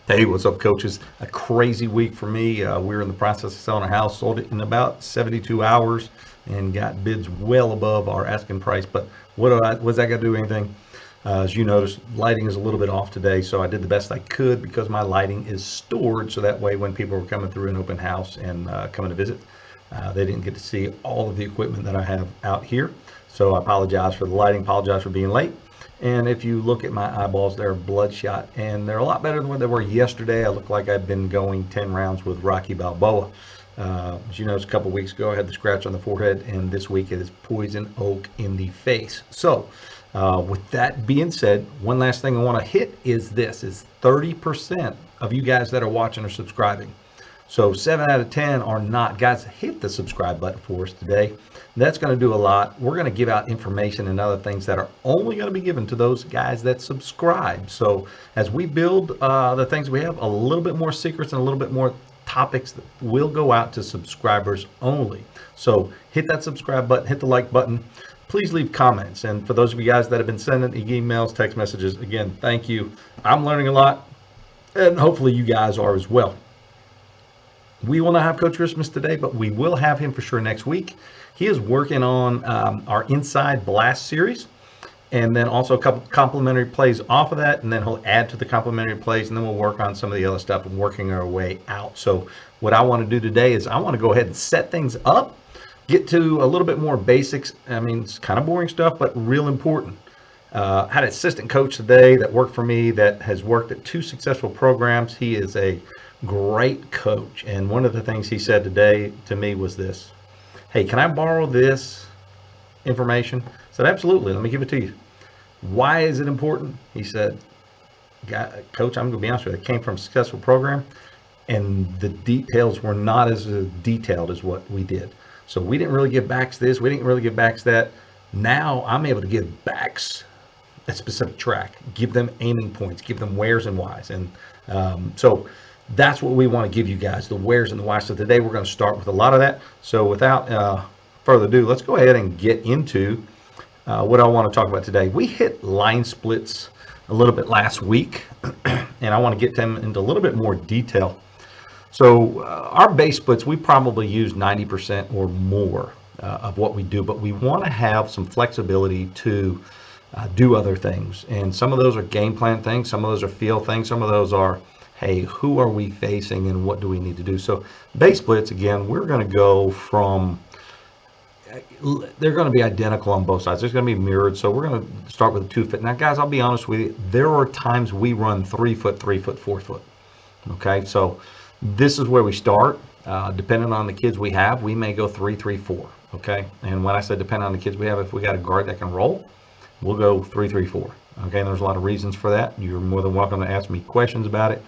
Hey, what's up, coaches? A crazy week for me. We're in the process of selling a house, sold it in about 72 hours, and got bids well above our asking price. But what's that got to do with anything? As you notice, lighting is a little bit off today, so I did the best I could because my lighting is stored, so that way when people were coming through an open house and coming to visit, they didn't get to see all of the equipment that I have out here. So I apologize for the lighting, apologize for being late. And if you look at my eyeballs, they're bloodshot, and they're a lot better than what they were yesterday. I look like I've been going 10 rounds with Rocky Balboa. As you noticed, a couple weeks ago, I had the scratch on the forehead, and this week it is poison oak in the face. So, with that being said, one last thing I want to hit is this: is 30% of you guys that are watching are subscribing. So 7 out of 10 are not. Guys, hit the subscribe button for us today. That's going to do a lot. We're going to give out information and other things that are only going to be given to those guys that subscribe. So as we build the things we have, a little bit more secrets and a little bit more topics that will go out to subscribers only. So hit that subscribe button, hit the like button. Please leave comments. And for those of you guys that have been sending emails, text messages, again, thank you. I'm learning a lot, and hopefully you guys are as well. We will not have Coach Christmas today, but we will have him for sure next week. He is working on our Inside Blast series, and then also a couple complimentary plays off of that, and then he'll add to the complimentary plays, and then we'll work on some of the other stuff and working our way out. So what I want to do today is I want to go ahead and set things up, get to a little bit more basics. I mean, it's kind of boring stuff, but real important. Had an assistant coach today that worked for me that has worked at 2 successful programs. He is a great coach. And one of the things he said today to me was this: hey, can I borrow this information? I said, absolutely. Let me give it to you. Why is it important? He said, Coach, I'm going to be honest with you. It came from a successful program, and the details were not as detailed as what we did. So we didn't really give backs this. We didn't really give backs that. Now I'm able to give backs a specific track, give them aiming points, give them wheres and whys. And so that's what we want to give you guys, the wheres and the whys. So today we're going to start with a lot of that. So without further ado, let's go ahead and get into what I want to talk about today. We hit line splits a little bit last week, and I want to get them into a little bit more detail. So our base splits, we probably use 90% or more of what we do, but we want to have some flexibility to do other things. And some of those are game plan things, some of those are feel things, some of those are, hey, who are we facing and what do we need to do? So base splits, again, we're going to go from, they're going to be identical on both sides. There's going to be mirrored. So we're going to start with a 2 foot. Now, guys, I'll be honest with you. There are times we run 3 foot, 3 foot, 4 foot. Okay, so this is where we start. Depending on the kids we have, we may go 3, 3, 4. Okay, and when I say depending on the kids we have, if we got a guard that can roll, we'll go 3, 3, 4. Okay, and there's a lot of reasons for that. You're more than welcome to ask me questions about it.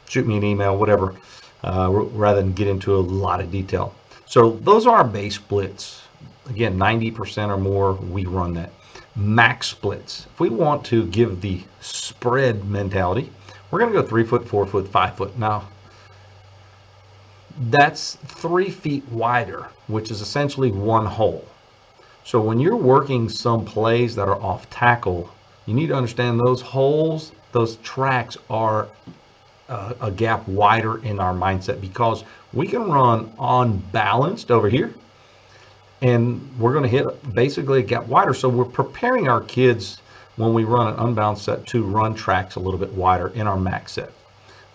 Shoot me an email, whatever, rather than get into a lot of detail. So those are our base splits. Again, 90% or more, we run that. Max splits. If we want to give the spread mentality, we're going to go 3 foot, 4 foot, 5 foot. Now, that's 3 feet wider, which is essentially one hole. So when you're working some plays that are off tackle, you need to understand those holes, those tracks are a gap wider in our mindset, because we can run unbalanced over here and we're going to hit basically a gap wider. So we're preparing our kids when we run an unbalanced set to run tracks a little bit wider in our max set.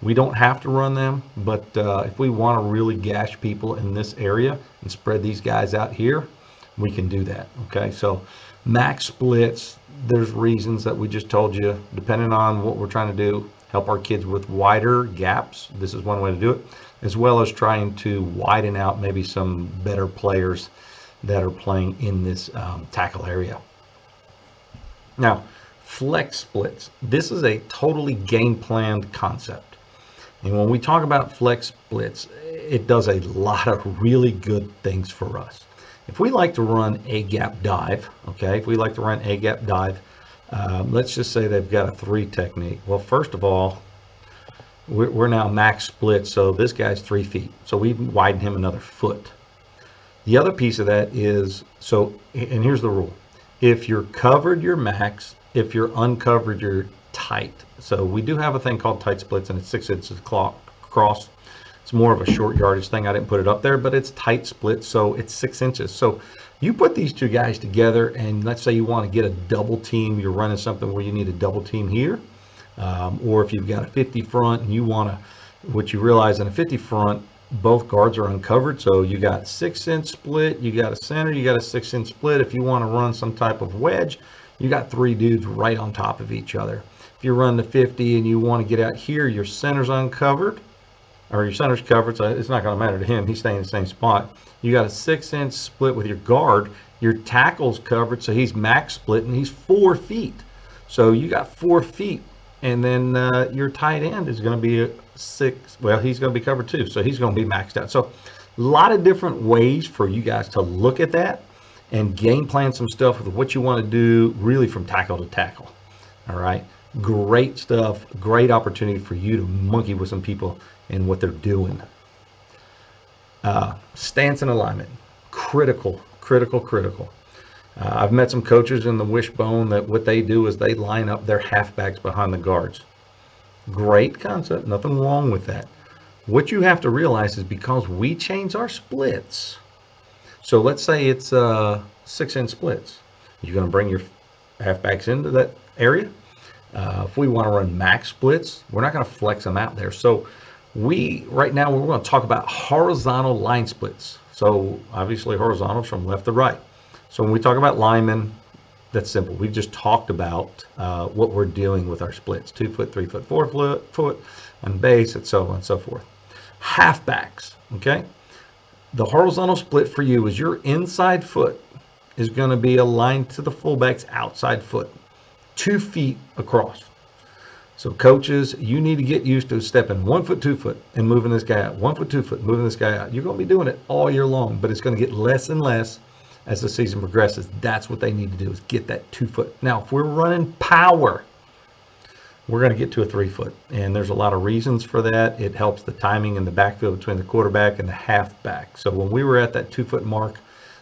We don't have to run them, but if we want to really gash people in this area and spread these guys out here, we can do that. Okay, so max splits, there's reasons that we just told you, depending on what we're trying to do, help our kids with wider gaps. This is one way to do it, as well as trying to widen out maybe some better players that are playing in this tackle area. Now, flex splits. This is a totally game planned concept. And when we talk about flex splits, it does a lot of really good things for us. If we like to run a gap dive, okay, if we like to run a gap dive, let's just say they've got a 3 technique. Well, first of all, we're now max split, so this guy's 3 feet. So we widen him another foot. The other piece of that is, so, and here's the rule. If you're covered, you're max. If you're uncovered, you're tight. So we do have a thing called tight splits, and it's 6 inches across. It's more of a short yardage thing. I didn't put it up there, but it's tight split, so it's 6 inches. So you put these two guys together, and let's say you want to get a double team. You're running something where you need a double team here, or if you've got a 50 front and you want to, what you realize in a 50 front, both guards are uncovered. So you got 6 inch split, you got a center, you got a 6 inch split. If you want to run some type of wedge, you got 3 dudes right on top of each other. If you run the 50 and you want to get out here, your center's uncovered, or your center's covered, so it's not going to matter to him. He's staying in the same spot. You got a 6 inch split with your guard. Your tackle's covered, so he's max split, and he's 4 feet. So you got 4 feet, and then your tight end is going to be a 6. Well, he's going to be covered too, so he's going to be maxed out. So a lot of different ways for you guys to look at that and game plan some stuff with what you want to do, really from tackle to tackle. All right, great stuff. Great opportunity for you to monkey with some people and what they're doing. Stance and alignment, critical. I've met some coaches in the Wishbone that what they do is they line up their halfbacks behind the guards. Great concept, nothing wrong with that. What you have to realize is because we change our splits, so let's say it's 6 inch splits, you're going to bring your halfbacks into that area. If we want to run max splits, we're not going to flex them out there. So right now we're going to talk about horizontal line splits. So obviously horizontal from left to right. So when we talk about linemen, that's simple. We just talked about what we're doing with our splits: 2 foot, 3 foot, 4 foot on base, and so on and so forth. Halfbacks, okay? The horizontal split for you is your inside foot is going to be aligned to the fullback's outside foot, 2 feet across. So coaches, you need to get used to stepping 1 foot, 2 foot, and moving this guy out. 1 foot, 2 foot, moving this guy out. You're going to be doing it all year long, but it's going to get less and less as the season progresses. That's what they need to do, is get that 2 foot. Now, if we're running power, we're going to get to a 3 foot. And there's a lot of reasons for that. It helps the timing in the backfield between the quarterback and the halfback. So when we were at that 2 foot mark,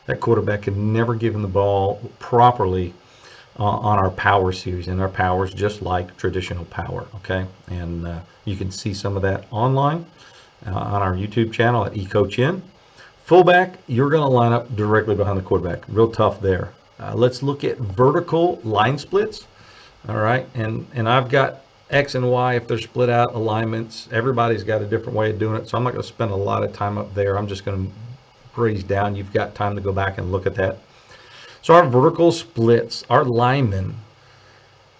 that quarterback could never give him the ball properly on our power series, and our power is just like traditional power, okay? And you can see some of that online on our YouTube channel at eCoachN. Fullback, you're going to line up directly behind the quarterback. Real tough there. Let's look at vertical line splits. All right, and I've got X and Y if they're split out alignments. Everybody's got a different way of doing it, so I'm not going to spend a lot of time up there. I'm just going to breeze down. You've got time to go back and look at that. So our vertical splits, our linemen,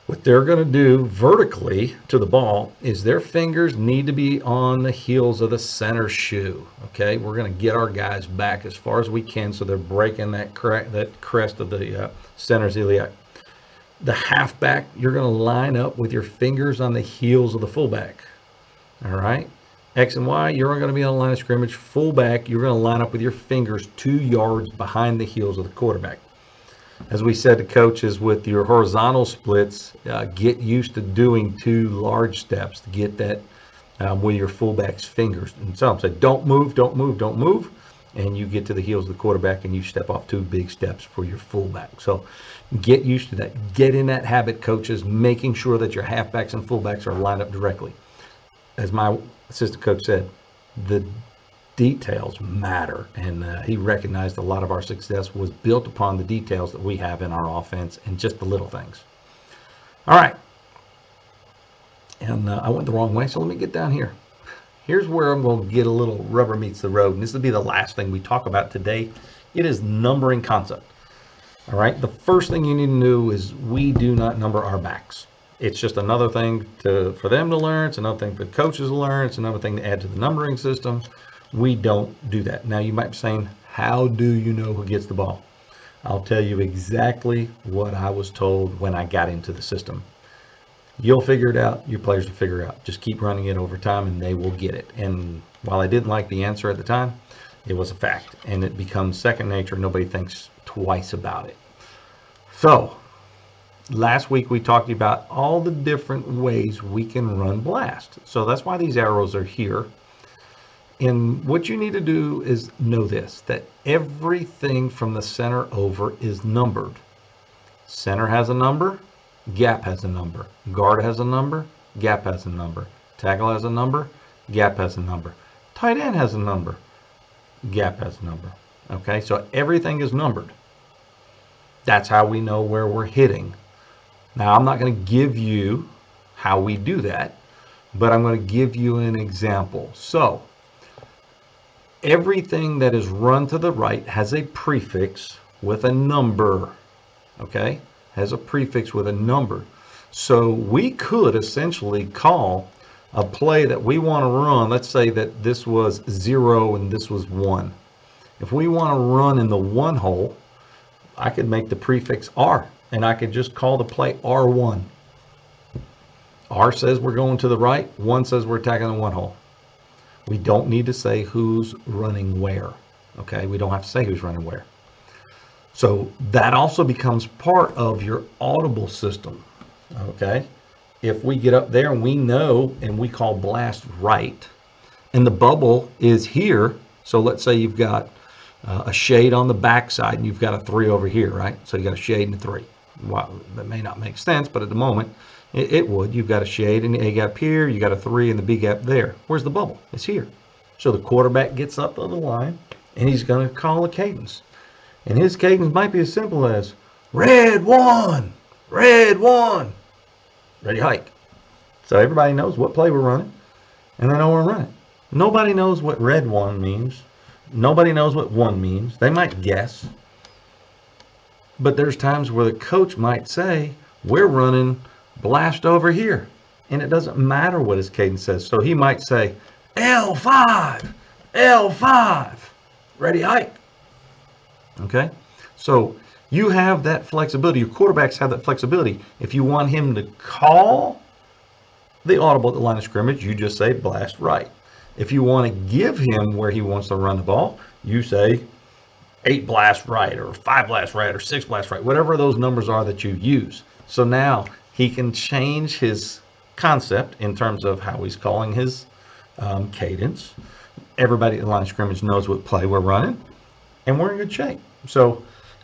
what they're going to do vertically to the ball is their fingers need to be on the heels of the center shoe. Okay, we're going to get our guys back as far as we can so they're breaking that crest of the center's iliac. The halfback, you're going to line up with your fingers on the heels of the fullback. All right, X and Y, you're going to be on the line of scrimmage. Fullback, you're going to line up with your fingers 2 yards behind the heels of the quarterback. As we said to coaches, with your horizontal splits, get used to doing 2 large steps to get that with your fullback's fingers. And some say, don't move, don't move, don't move. And you get to the heels of the quarterback and you step off 2 big steps for your fullback. So get used to that. Get in that habit, coaches, making sure that your halfbacks and fullbacks are lined up directly. As my assistant coach said, the details matter, and he recognized a lot of our success was built upon the details that we have in our offense and just the little things. All right, and I went the wrong way, so let me get down here. Here's where I'm going to get a little rubber meets the road, and this will be the last thing we talk about today. It is numbering concept. All right, the first thing you need to know is we do not number our backs. It's just another thing for them to learn. It's another thing for coaches to learn. It's another thing to add to the numbering system. We don't do that. Now you might be saying, how do you know who gets the ball? I'll tell you exactly what I was told when I got into the system. You'll figure it out. Your players will figure it out. Just keep running it over time and they will get it. And while I didn't like the answer at the time, it was a fact. And it becomes second nature. Nobody thinks twice about it. So last week we talked about all the different ways we can run blast. So that's why these arrows are here. And what you need to do is know this, that everything from the center over is numbered. Center has a number, gap has a number. Guard has a number, gap has a number. Tackle has a number, gap has a number. Tight end has a number, gap has a number. Okay, so everything is numbered. That's how we know where we're hitting. Now, I'm not going to give you how we do that, but I'm going to give you an example. So, everything that is run to the right has a prefix with a number. Okay, has a prefix with a number. So we could essentially call a play that we want to run. Let's say that this was 0 and this was 1. If we want to run in the 1 hole, I could make the prefix R, and I could just call the play R1. R says we're going to the right, 1 says we're attacking the 1 hole. We don't need to say who's running where. Okay, we don't have to say who's running where. So that also becomes part of your Audible system. Okay, if we get up there and we know and we call blast right, and the bubble is here, so let's say you've got a shade on the back side and you've got a 3 over here, right? So you got a shade and a 3. Well, that may not make sense, but at the moment it would. You've got a shade and the A gap here, you got a 3 and the B gap there. Where's the bubble? It's here. So the quarterback gets up on the line and he's going to call a cadence. And his cadence might be as simple as red 1, red 1, ready hike. So everybody knows what play we're running and they know we're running. Nobody knows what red 1 means. Nobody knows what 1 means. They might guess. But there's times where the coach might say, we're running blast over here. And it doesn't matter what his cadence says. So he might say, L5, L5, ready hike. Okay? So you have that flexibility. Your quarterbacks have that flexibility. If you want him to call the audible at the line of scrimmage, you just say blast right. If you want to give him where he wants to run the ball, you say 8 blast right or 5 blast right or 6 blast right, whatever those numbers are that you use. So now he can change his concept in terms of how he's calling his cadence. Everybody at the line of scrimmage knows what play we're running, and we're in good shape. So,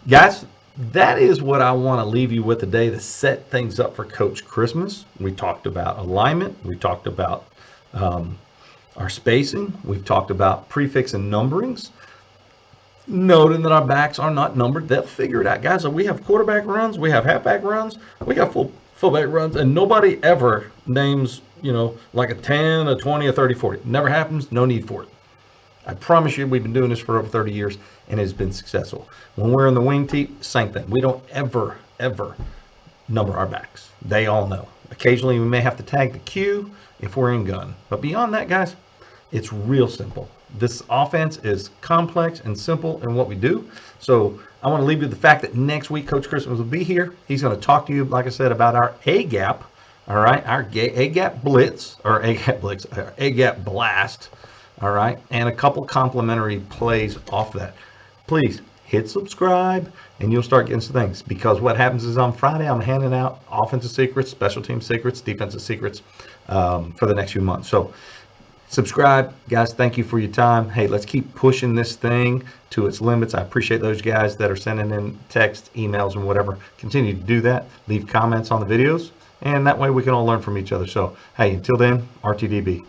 guys, that is what I want to leave you with today to set things up for Coach Christmas. We talked about alignment. We talked about our spacing. We've talked about prefix and numberings. Noting that our backs are not numbered. They'll figure it out, guys. So we have quarterback runs. We have halfback runs. We got fullback runs. And nobody ever names, like a 10, a 20, a 30, 40. Never happens. No need for it. I promise you, we've been doing this for over 30 years, and it's been successful. When we're in the wing tee, same thing. We don't ever number our backs. They all know. Occasionally, we may have to tag the Q if we're in gun. But beyond that, guys, it's real simple. This offense is complex and simple in what we do. So I want to leave you with the fact that next week, Coach Christmas will be here. He's going to talk to you, like I said, about our A-gap, all right, our A-gap blitz, or A-gap blitz, or A-gap blast, all right, and a couple complimentary plays off that. Please hit subscribe, and you'll start getting some things, because what happens is on Friday, I'm handing out offensive secrets, special team secrets, defensive secrets for the next few months. So subscribe, guys. Thank you for your time. Hey, let's keep pushing this thing to its limits. I appreciate those guys that are sending in text, emails, and whatever. Continue to do that. Leave comments on the videos, and that way we can all learn from each other. So, hey, until then, RTDB.